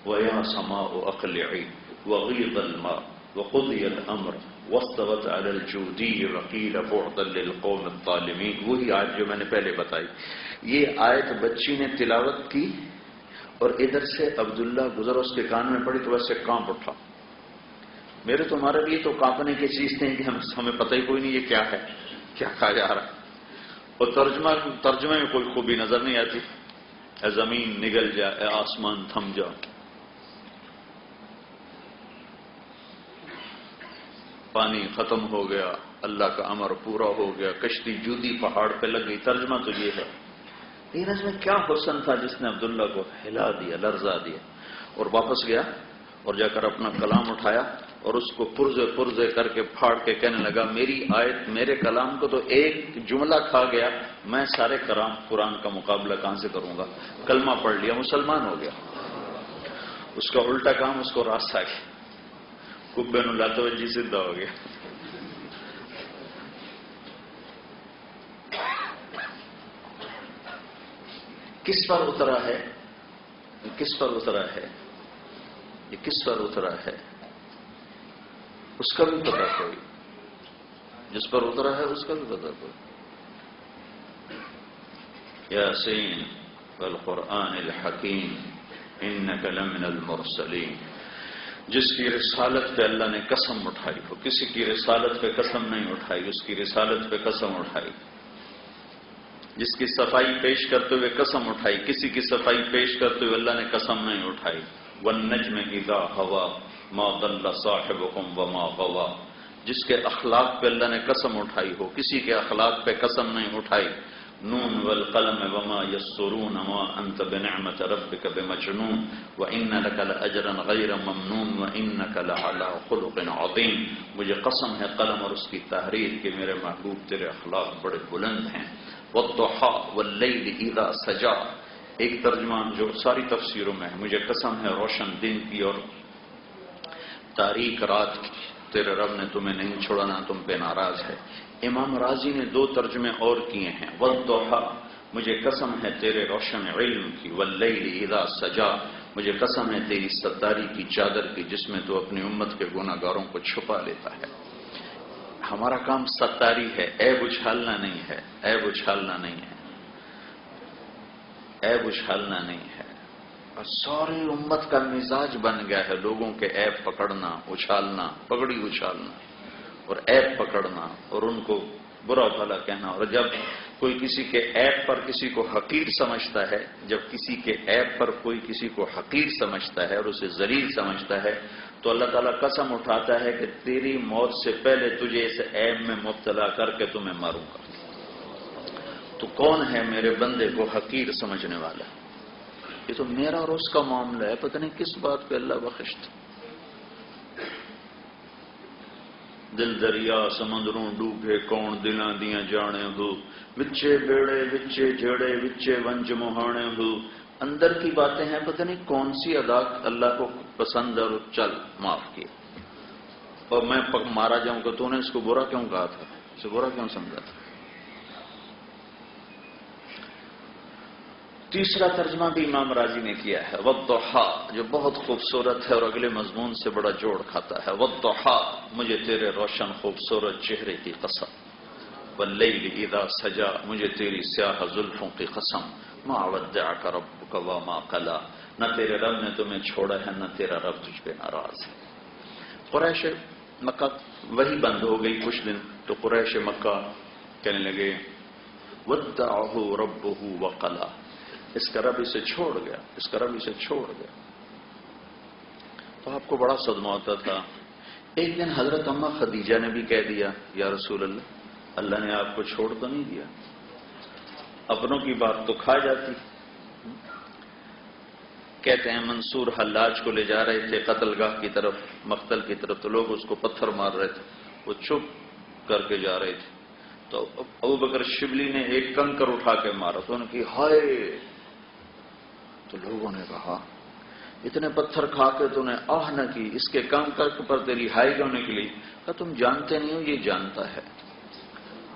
وَيَا سَمَاءُ أَقْلِعِي وَغِيضَ الْمَاءُ وَقُضِيَ الْأَمْرُ وَاسْتَوَتْ عَلَى الْجُودِيِّ وَقِيلَ بُعْدًا لِلْقَوْمِ الظَّالِمِينَ. وہی آیت جو میں نے پہلے بتائی. یہ آیت بچی نے تلاوت کی اور ادھر سے عبداللہ گزرا، اس کے کان میں پڑی تو ویسے کانپ اٹھا. میرے تمہارے لیے تو کانپنے کی چیز تھے کہ ہمیں پتہ ہی کوئی نہیں یہ کیا ہے، کیا کہا جا رہا ہے. اور ترجمے میں کوئی خوبی نظر نہیں آتی. اے زمین نگل جا، اے آسمان تھم جا. پانی ختم ہو گیا، اللہ کا امر پورا ہو گیا، کشتی جودی پہاڑ پہ لگ گئی. ترجمہ تو یہ ہے. لیکن اس میں کیا حسن تھا جس نے عبداللہ کو ہلا دیا، لرزا دیا. اور واپس گیا اور جا کر اپنا کلام اٹھایا اور اس کو پرزے کر کے پھاڑ کے کہنے لگا میری آیت میرے کلام کو تو ایک جملہ کھا گیا، میں سارے قرآن کا مقابلہ کہاں سے کروں گا. کلمہ پڑھ لیا، مسلمان ہو گیا. اس کا الٹا کام اس کو راستہ گیا، کبے نو لاتوجی سیدھا ہو گیا. کس پر اترا ہے؟ کس پر اترا ہے؟ یہ کس پر اترا ہے اس کا بھی پتہ کوئی، جس پر اترا ہے اس کا بھی پتہ کوئی. یاسین والقرآن الحکیم انک لمن المرسلین. جس کی رسالت پہ اللہ نے قسم اٹھائی ہو، کسی کی رسالت پہ قسم نہیں اٹھائی، اس کی رسالت پہ قسم اٹھائی. جس کی صفائی پیش کرتے ہوئے قسم اٹھائی، کسی کی صفائی پیش کرتے ہوئے اللہ نے قسم نہیں اٹھائی. والنجم اذا ہوا ما ضل صاحبکم وما غوا. جس کے اخلاق پہ اللہ نے قسم اٹھائی ہو، کسی کے اخلاق پہ قسم نہیں اٹھائی. نون والقلم وما یسرون ما انت بنعمت ربک بمجنون وان لک لاجرا غیر ممنون وانک لعلی خلق عظیم. مجھے قسم ہے قلم اور اس کی تحریر کہ میرے محبوب تیرے اخلاق بڑے بلند ہیں. والضحى واللیل اذا سجا. ایک ترجمہ جو ساری تفسیروں میں ہے، مجھے قسم ہے روشن دن کی اور تاریک رات کی، تیرے رب نے تمہیں نہیں چھوڑا نہ تم پہ ناراض ہے. امام راضی نے دو ترجمے اور کیے ہیں. والضحى مجھے قسم ہے تیرے روشن علم کی. واللیل اذا سجا مجھے قسم ہے تیری ستاری کی چادر کی جس میں تو اپنی امت کے گناہ گاروں کو چھپا لیتا ہے. ہمارا کام ستاری ہے، عیب اچھالنا نہیں ہے. عیب اچھالنا نہیں ہے، عیب اچھالنا نہیں ہے. اور ساری امت کا مزاج بن گیا ہے لوگوں کے عیب پکڑنا، اچھالنا، پگڑی اچھالنا اور عیب پکڑنا اور ان کو برا بھلا کہنا. اور جب کوئی کسی کے عیب پر کسی کو حقیر سمجھتا ہے، جب کسی کے عیب پر کوئی کسی کو حقیر سمجھتا ہے اور اسے ذلیل سمجھتا ہے تو اللہ تعالیٰ قسم اٹھاتا ہے کہ تیری موت سے پہلے تجھے اس عیب میں مبتلا کر کے تمہیں ماروں گا. تو کون ہے میرے بندے کو حقیر سمجھنے والا؟ یہ تو میرا اور اس کا معاملہ ہے، پتہ نہیں کس بات پہ اللہ بخشتا. دل دریا سمندروں ڈوبے کون دلاں دیاں جانے ہو، وچے بیڑے وچے جھڑے وچے ونج مہانے ہو. اندر کی باتیں ہیں، پتہ نہیں کون سی ادا اللہ کو پسند اور چل معاف کیا. اور میں مارا جاؤں کہ تو نے اس کو برا کیوں کہا تھا، اسے برا کیوں سمجھا تھا. تیسرا ترجمہ بھی امام راضی نے کیا ہے والضحى، جو بہت خوبصورت ہے اور اگلے مضمون سے بڑا جوڑ کھاتا ہے. والضحى مجھے تیرے روشن خوبصورت چہرے کی قسم. واللیل اذا سجا مجھے تیری سیاہ زلفوں کی قسم. ما ودعک ربک وما قلی، نہ تیرے رب نے تمہیں چھوڑا ہے نہ تیرا رب تجھ پہ ناراض ہے. قریش مکہ وہی بند ہو گئی کچھ دن، تو قریش مکہ کہنے لگے ودعہ ربہ وقلا، اس کا رب اسے چھوڑ گیا، اس کا رب اسے چھوڑ گیا۔ تو آپ کو بڑا صدمہ ہوتا تھا۔ ایک دن حضرت اماں خدیجہ نے بھی کہہ دیا یا رسول اللہ، اللہ نے آپ کو چھوڑ تو نہیں دیا، اپنوں کی بات تو کھا جاتی۔ کہتے ہیں منصور حلاج کو لے جا رہے تھے قتل گاہ کی طرف، مقتل کی طرف، تو لوگ اس کو پتھر مار رہے تھے، وہ چپ کر کے جا رہے تھے، تو ابو بکر شبلی نے ایک کنکر اٹھا کے مارا، تو انہوں نے کہا ہائے، تو لوگوں نے کہا اتنے پتھر کھا کے تو نے آہ نہ کی، اس کے کنکر پر تیری ہائی کیوں نکلی؟ کہا تم جانتے نہیں ہو، یہ جانتا ہے،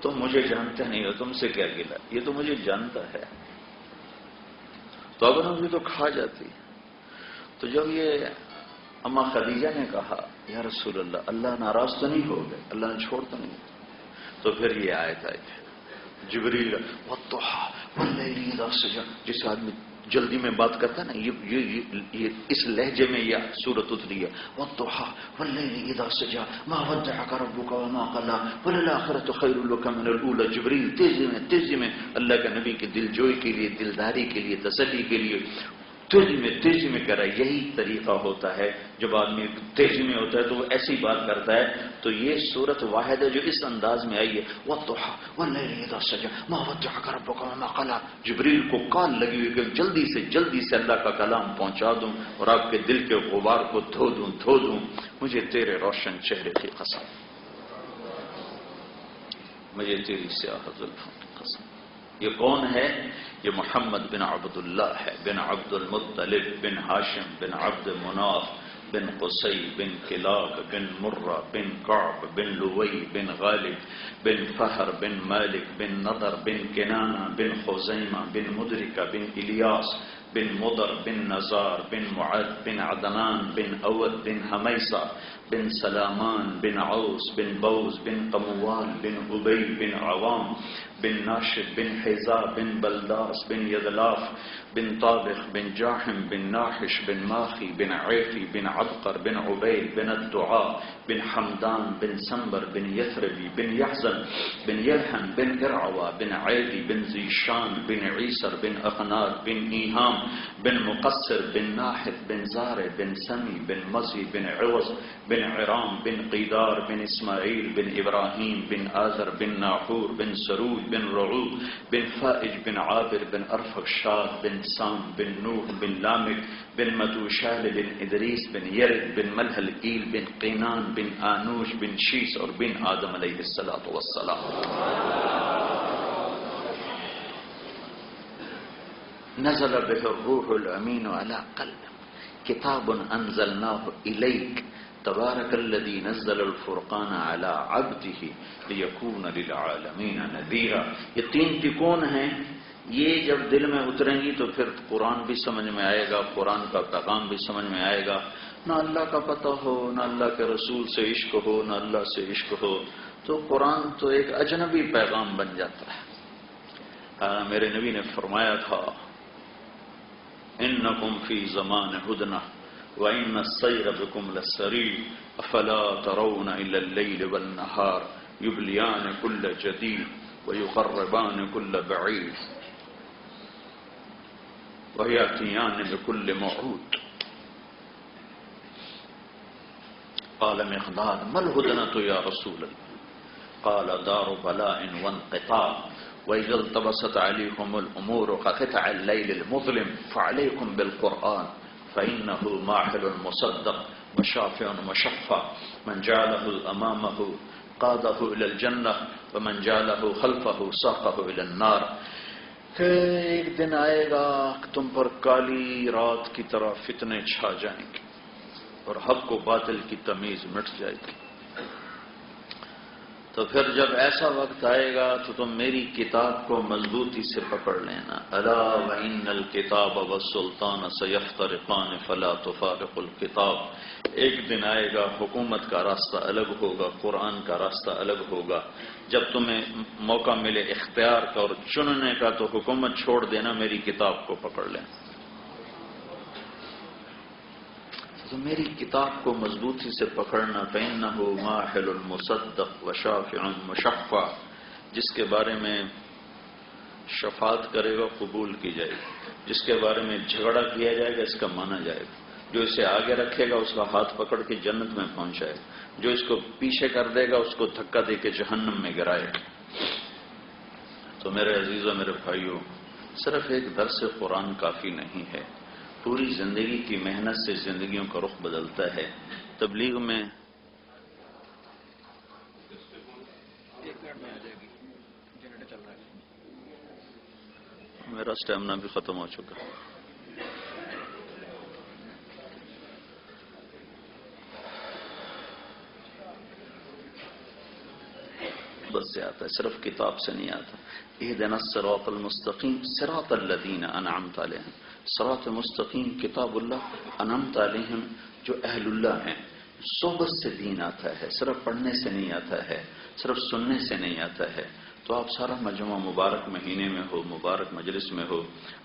تم مجھے جانتے نہیں ہو، تم سے کیا گلا، یہ تو مجھے جانتا ہے۔ تو ابنوں بھی تو کھا جاتی۔ تو جب یہ اما خدیجہ نے کہا یا رسول اللہ، اللہ ناراض تو نہیں ہو گئے، اللہ نے چھوڑ تو نہیں، تو پھر یہ آیت آئی جبریل والضحی واللیل اذا سجى، جس آدمی جلدی میں بات کرتا ہے نا، یہ اس لہجے میں یہ سورت اتری ہے، والضحی واللیل اذا سجى ما ودعك ربك وما قلى وللآخرة خير لك من الأولى۔ جبریل تیزی میں اللہ کے نبی کی دل جوئی کے لیے، دلداری کے لیے، تسلی کے لیے تیزی میں کرا۔ یہی طریقہ ہوتا ہے، جب آدمی تیزی میں ہوتا ہے تو وہ ایسی بات کرتا ہے۔ تو یہ صورت واحد ہے جو اس انداز میں آئی ہے، والضحی واللیل اذا سجى ما ودعك ربك وما قلى۔ جبریل کو کال لگی ہوئی کہ جلدی سے اللہ کا کلام پہنچا دوں اور آپ کے دل کے غبار کو دھو دوں، مجھے تیرے روشن چہرے کی قسم، مجھے تیری سیاہ زلفوں کی قسم۔ یہ کون ہے؟ یہ محمد بن عبداللہ ہے، بن عبد المطلب بن ہاشم بن عبد مناف بن قصی بن کلاب بن مرہ بن کعب بن لوی بن غالب بن فہر بن مالک بن نضر بن کنانہ بن خزیمہ بن مدرکہ بن الیاس بن مضر بن نزار بن معد بن عدنان بن اود بن حمیسہ بن سلامان بن عوس بن بوز بن قموال بن عبی بن عوام بن ناشد بن حیزا بن بلداس بن یدلاف بن طابخ بن جاحم بن ناحش بن ماخی بن عیفی بن عبقر بن عبیل بن الدعاء بن حمدان بن سنبر بن یثربی بن یحزن بن یلحن بن ارعوا بن عیدی بن زیشان بن عیسر بن اقنار بن ایہام بن مقصر بن ناحد بن زارع بن سمی بن مزی بن عوض بن عرام بن قیدار بن اسماعیل بن ابراہیم بن آذر بن ناحور بن سروج بن رعوب بن فائج بن عابر بن ارفخشاد بن سام بن نوح بن لامک بن متوشال بن ادریس بن یرد بن ملحل ایل بن قینان بن آنوش بن شیس اور بن آدم علیہ السلام۔ نزل به الروح الامین علی قلب کتاب انزلناه الیک تبارک الذی نزل الفرقان علی عبده لیکون للعالمین نذیرا۔ یہ تین تکون ہیں، یہ جب دل میں اتریں گی تو پھر قرآن بھی سمجھ میں آئے گا، قرآن کا پیغام بھی سمجھ میں آئے گا۔ نہ اللہ کا پتہ ہو، نہ اللہ کے رسول سے عشق ہو، نہ اللہ سے عشق ہو، تو قرآن تو ایک اجنبی پیغام بن جاتا ہے۔ میرے نبی نے فرمایا تھا انکم فی زمان ہدنہ وَإِنَّ السَّيْرَ بِكُمْ لَسَّرِيعٌ أَفَلَا تَرَوْنَ إِلَى اللَّيْلِ وَالنَّهَارِ يُبْلِيَانِ كُلَّ جَدِيدٍ وَيُقَرِّبَانِ كُلَّ بَعِيدٍ وَيَأْتِيَانِ بِكُلِّ مَوْعُودٍ۔ قال مقداد ما الهدنة يا رسول الله؟ قال دار بلاء وانقطاع وإذا التبست عليكم الأمور كقطع الليل المظلم فعليكم بالقرآن فإنه ماحل مصدق وشافع مشفع من جعله أمامه قاده إلى الجنة ومن جعله خلفه ساقه إلى النار۔ کہ ایک دن آئے گا تم پر کالی رات کی طرح فتنے چھا جائیں گے اور حق و باطل کی تمیز مٹ جائے گی۔ تو پھر جب ایسا وقت آئے گا تو تم میری کتاب کو مضبوطی سے پکڑ لینا۔ الا وان الکتاب والسلطان سیفترقان فلا تفارق الکتاب۔ ایک دن آئے گا حکومت کا راستہ الگ ہوگا، قرآن کا راستہ الگ ہوگا۔ جب تمہیں موقع ملے اختیار کا اور چننے کا تو حکومت چھوڑ دینا، میری کتاب کو پکڑ لینا۔ تو میری کتاب کو مضبوطی سے پکڑنا، فَإِنَّهُ مَاحِلُ الْمُصَدَّقُ وَشَافِعٌ مُشَفَّعٌ، جس کے بارے میں شفاعت کرے گا قبول کی جائے گی، جس کے بارے میں جھگڑا کیا جائے گا اس کا مانا جائے گا، جو اسے آگے رکھے گا اس کا ہاتھ پکڑ کے جنت میں پہنچائے گا، جو اس کو پیچھے کر دے گا اس کو دھکا دے کے جہنم میں گرائے گا۔ تو میرے عزیزوں، میرے بھائیوں، صرف ایک درس قرآن کافی نہیں ہے، پوری زندگی کی محنت سے زندگیوں کا رخ بدلتا ہے۔ تبلیغ میں میرا اسٹیمنا بھی ختم ہو چکا، بس سے آتا ہے، صرف کتاب سے نہیں آتا۔ اہدنا الصراط المستقیم صراط الذین انعمت علیہم، صراط مستقیم کتاب اللہ، انعمت علیہم جو اہل اللہ ہیں۔ صحبت سے دین آتا ہے، صرف پڑھنے سے نہیں آتا ہے، صرف سننے سے نہیں آتا ہے۔ تو آپ سارا مجمع مبارک مہینے میں ہو، مبارک مجلس میں ہو،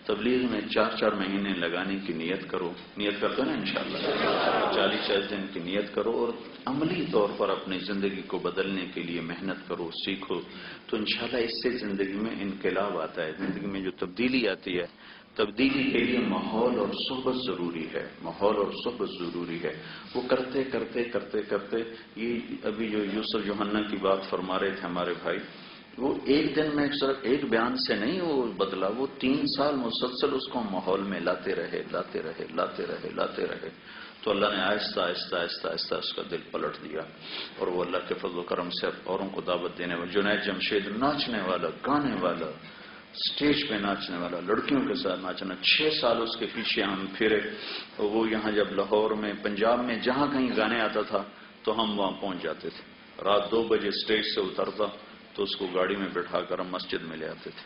تبلیغ میں 4 مہینے لگانے کی نیت کرو، نیت کرتے ہیں نا انشاءاللہ، 40 دن کی نیت کرو اور عملی طور پر اپنی زندگی کو بدلنے کے لیے محنت کرو، سیکھو، تو انشاءاللہ اس سے زندگی میں انقلاب آتا ہے۔ زندگی میں جو تبدیلی آتی ہے، تبدیلی کے لیے ماحول اور صحبت ضروری ہے، ماحول اور صحبت ضروری ہے۔ وہ کرتے کرتے کرتے کرتے یہ ابھی جو یوسف یوحنا کی بات فرما رہے تھے ہمارے بھائی، وہ ایک دن میں صرف ایک بیان سے نہیں وہ بدلا، وہ 3 سال مسلسل اس کو ماحول میں لاتے رہے لاتے رہے لاتے رہے لاتے رہے، تو اللہ نے آہستہ آہستہ آہستہ آہستہ اس کا دل پلٹ دیا، اور وہ اللہ کے فضل و کرم سے اوروں کو دعوت دینے والا، جنید جمشید ناچنے والا، گانے والا، سٹیج پہ ناچنے والا، لڑکیوں کے ساتھ ناچنا، 6 سال اس کے پیچھے ہم پھرے۔ وہ یہاں جب لاہور میں، پنجاب میں جہاں کہیں گانے آتا تھا تو ہم وہاں پہنچ جاتے تھے، رات 2 بجے سٹیج سے اترتا تو اس کو گاڑی میں بٹھا کر ہم مسجد میں لے آتے تھے،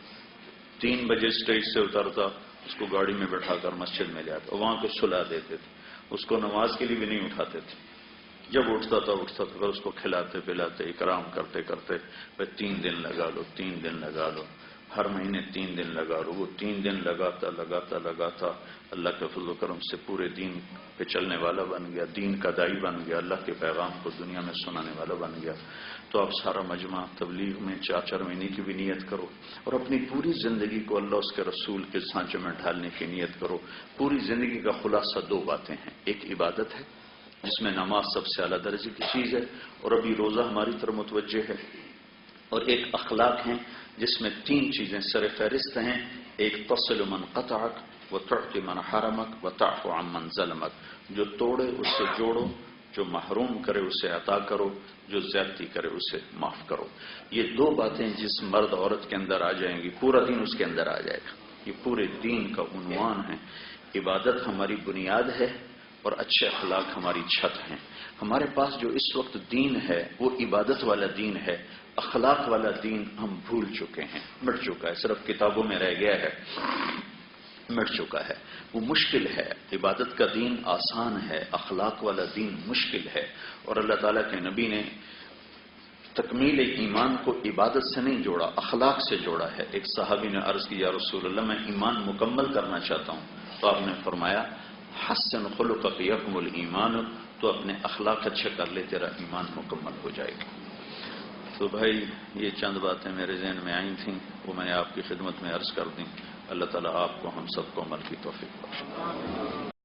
3 بجے سٹیج سے اترتا اس کو گاڑی میں بٹھا کر مسجد میں لے آتے، وہاں کو سلا دیتے تھے، اس کو نماز کے لیے بھی نہیں اٹھاتے تھے، جب اٹھتا تھا پھر اس کو کھلاتے پلاتے اکرام کرتے کرتے پھر 3 دن لگا لو، 3 دن لگا لو، ہر مہینے 3 دن لگا لو، وہ 3 دن لگاتا لگاتا لگاتا اللہ کے فضل و کرم سے پورے دین پہ چلنے والا بن گیا، دین کا داعی بن گیا، اللہ کے پیغام کو دنیا میں سنانے والا بن گیا۔ تو آپ سارا مجمع تبلیغ میں 4 مہینے کی بھی نیت کرو، اور اپنی پوری زندگی کو اللہ اس کے رسول کے سانچے میں ڈھالنے کی نیت کرو۔ پوری زندگی کا خلاصہ 2 باتیں ہیں، ایک عبادت ہے جس میں نماز سب سے اعلیٰ درجے کی چیز ہے، اور ابھی روزہ ہماری طرف متوجہ ہے، اور ایک اخلاق ہیں جس میں 3 چیزیں سر فہرست ہیں، ایک تصل من قطعک وتعطی من حرمک وتعفو عن من ظلمک، جو توڑے اس سے جوڑو، جو محروم کرے اسے عطا کرو، جو زیادتی کرے اسے معاف کرو۔ یہ 2 باتیں جس مرد عورت کے اندر آ جائیں گی پورا دین اس کے اندر آ جائے گا۔ یہ پورے دین کا عنوان ہے۔ عبادت ہماری بنیاد ہے اور اچھے اخلاق ہماری چھت ہیں۔ ہمارے پاس جو اس وقت دین ہے وہ عبادت والا دین ہے، اخلاق والا دین ہم بھول چکے ہیں، مٹ چکا ہے، صرف کتابوں میں رہ گیا ہے، مٹ چکا ہے، وہ مشکل ہے۔ عبادت کا دین آسان ہے، اخلاق والا دین مشکل ہے، اور اللہ تعالیٰ کے نبی نے تکمیل ایمان کو عبادت سے نہیں جوڑا، اخلاق سے جوڑا ہے۔ ایک صحابی نے عرض کی، یا رسول اللہ میں ایمان مکمل کرنا چاہتا ہوں، تو آپ نے فرمایا حسن خلقک یکمل ایمان، تو اپنے اخلاق اچھے کر لے، تیرا ایمان مکمل ہو جائے گا۔ تو بھائی یہ چند باتیں میرے ذہن میں آئی تھیں، وہ میں نے آپ کی خدمت میں عرض کر دیں۔ اللہ تعالیٰ آپ کو ہم سب کو عمل کی توفیق بخشے۔